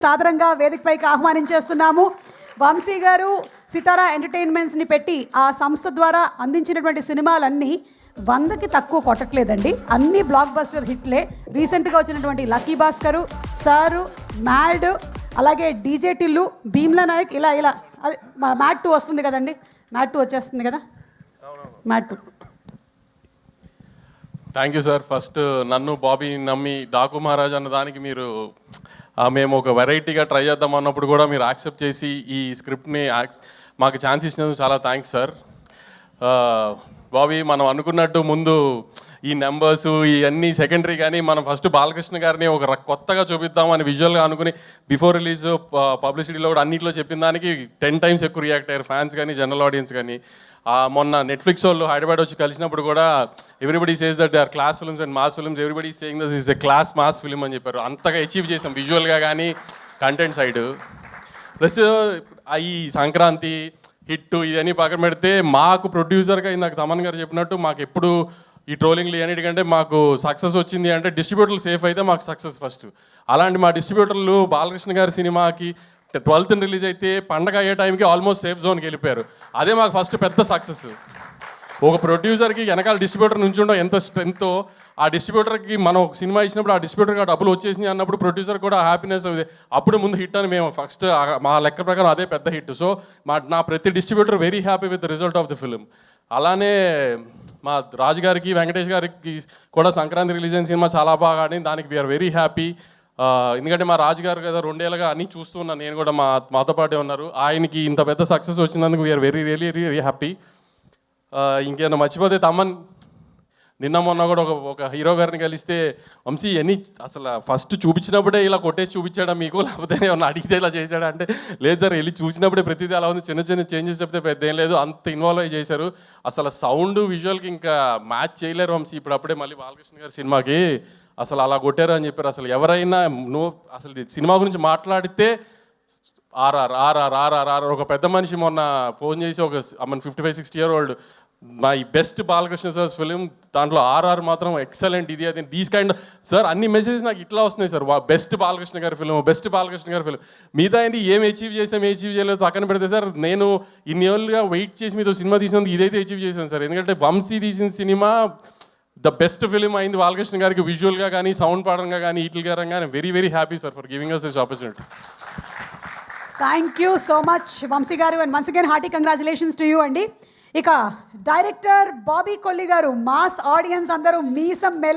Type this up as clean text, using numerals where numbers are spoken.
సాదరంగా వేదికపైకి ఆహ్వానించేస్తున్నాము. వంశీ గారు సితారా ఎంటర్టైన్మెంట్స్ని పెట్టి ఆ సంస్థ ద్వారా అందించినటువంటి సినిమాలన్నీ 100కి తక్కువ కొట్టట్లేదండి. అన్ని బ్లాక్ బస్టర్ హిట్లే. రీసెంట్గా వచ్చినటువంటి లక్కీ భాస్కరు, సారు, మ్యాడ్, అలాగే డీజే టిల్లు, భీమ్లా నాయక్, ఇలా ఇలా అది మ్యాడ్ 2 వస్తుంది కదండి. మ్యాడ్ 2 వచ్చేస్తుంది కదా. Mad 2. Thank you sir. First నన్ను బాబీ నమ్మి డాకు మహారాజ్ అన్న దానికి మీరు మేము ఒక వెరైటీగా ట్రై చేద్దాం అన్నప్పుడు కూడా మీరు యాక్సెప్ట్ చేసి ఈ స్క్రిప్ట్ని మాకు ఛాన్స్ ఇచ్చినందుకు చాలా థ్యాంక్స్ సార్. బాబీ, మనం అనుకున్నట్టు ముందు ఈ నెంబర్స్ ఇవన్నీ సెకండరీ, కానీ మనం ఫస్ట్ బాలకృష్ణ గారిని ఒక కొత్తగా చూపిద్దాం అని విజువల్గా అనుకుని బిఫోర్ రిలీజ్ పబ్లిసిటీలో కూడా అన్నింటిలో చెప్పిన దానికి 10 times ఎక్కువ రియాక్ట్ అయ్యారు ఫ్యాన్స్ కానీ జనరల్ ఆడియన్స్ కానీ. మొన్న నెట్ఫ్లిక్స్ వాళ్ళు హైదరాబాద్ వచ్చి కలిసినప్పుడు కూడా everybody says that they are class films and mass films, everybody saying that is a class mass film అని చెప్పారు. అంతగా అచీవ్ చేసాం విజువల్గా కానీ కంటెంట్ సైడ్. ప్లస్ ఈ సంక్రాంతి హిట్ ఇవన్నీ పక్కన పెడితే మాకు ప్రొడ్యూసర్గా ఇందాక తమన్ గారు చెప్పినట్టు మాకు ఎప్పుడు ఈ ట్రోలింగ్లు అన్నిటికంటే మాకు సక్సెస్ వచ్చింది అంటే డిస్ట్రిబ్యూటర్లు సేఫ్ అయితే మాకు సక్సెస్ ఫస్ట్. అలాంటి మా డిస్ట్రిబ్యూటర్లు బాలకృష్ణ గారి సినిమాకి 12th రిలీజ్ అయితే పండగ అయ్యే టైంకి ఆల్మోస్ట్ సేఫ్ జోన్కి వెళ్ళిపోయారు. అదే మాకు ఫస్ట్ పెద్ద సక్సెస్. ఒక ప్రొడ్యూసర్కి వెనకాల డిస్ట్రిబ్యూటర్ నుంచి ఉండడం ఎంత స్ట్రెంగ్తో, ఆ డిస్ట్రిబ్యూటర్కి మనం ఒక సినిమా ఇచ్చినప్పుడు ఆ డిస్ట్రిబ్యూటర్కి డబ్బులు వచ్చేసినాయి అన్నప్పుడు ప్రొడ్యూసర్ కూడా హ్యాపీనెస్ అవుతుంది. అప్పుడు ముందు హిట్ అని మేము ఫస్ట్ మా లెక్క ప్రకారం అదే పెద్ద హిట్. సో నా ప్రతి distributor very happy with the result of the film. అలానే మా రాజు గారికి, వెంకటేష్ గారికి కూడా సంక్రాంతి రిలీజ్ అయిన సినిమా చాలా బాగా ఆడింది. దానికి వీఆర్ వెరీ హ్యాపీ. ఎందుకంటే మా రాజుగారు కదా 2 ఏళ్ళుగా అన్నీ చూస్తున్నాను, నేను కూడా మాతో పాటే ఉన్నారు. ఆయనకి ఇంత పెద్ద సక్సెస్ వచ్చినందుకు వీఆర్ వెరీ రియలీ హ్యాపీ. ఇంకేమైనా మర్చిపోతే తమన్ నిన్న మొన్న కూడా ఒక హీరో గారిని కలిస్తే, వంశీ అన్నీ అసలు ఫస్ట్ చూపించినప్పుడే ఇలా కొట్టేసి చూపించాడా మీకు, లేకపోతే ఏమన్నా అడిగితే ఇలా చేశాడా అంటే, లేదు సార్ వెళ్ళి చూసినప్పుడే ప్రతిదీ అలా ఉంది, చిన్న చిన్న చేంజెస్ చెప్తే పెద్ద ఏం లేదు, అంత ఇన్వాల్వ్ అయ్యి చేశారు. అసలు సౌండ్ విజువల్కి ఇంకా మ్యాచ్ చేయలేరు వంశీ. ఇప్పుడు అప్పుడే మళ్ళీ బాలకృష్ణ గారి సినిమాకి అసలు అలా కొట్టారు అని చెప్పారు. అసలు ఎవరైనా అసలు సినిమా గురించి మాట్లాడితే ఆర్ఆర్ ఒక పెద్ద మనిషి మొన్న ఫోన్ చేసి ఒక 55-60 year old my best Balakrishna sir film, దాంట్లో ఆర్ఆర్ మాత్రం ఎక్సలెంట్, ఇది అది దీస్ కైండ్ సార్ అన్ని మెసేజెస్ నాకు ఇట్లా వస్తున్నాయి సార్. బెస్ట్ బాలకృష్ణ గారి ఫిలిం, బెస్ట్ బాలకృష్ణ గారి ఫిలిం. మిగతా ఏంటి ఏం అచీవ్ చేసాం ఏం అచీవ్ చేయలేదు పక్కన పెడితే సార్, నేను ఇన్ని ఏళ్ళుగా వెయిట్ చేసి మీతో సినిమా తీసినందుకు ఇదైతే అచీవ్ చేశాను సార్. ఎందుకంటే వంశీ తీసిన సినిమా ద బెస్ట్ ఫిలిం అయింది బాలకృష్ణ గారికి, విజువల్గా కానీ సౌండ్ పరంగా కానీ వీటి గారంగా. Very happy sir for giving us this opportunity. Thank you so much Vamsi garu, and once again hearty congratulations to you అండి. ఇక డైరెక్టర్ బాబీ కొల్లి గారు, మాస్ ఆడియన్స్ అందరూ మీసం మెలే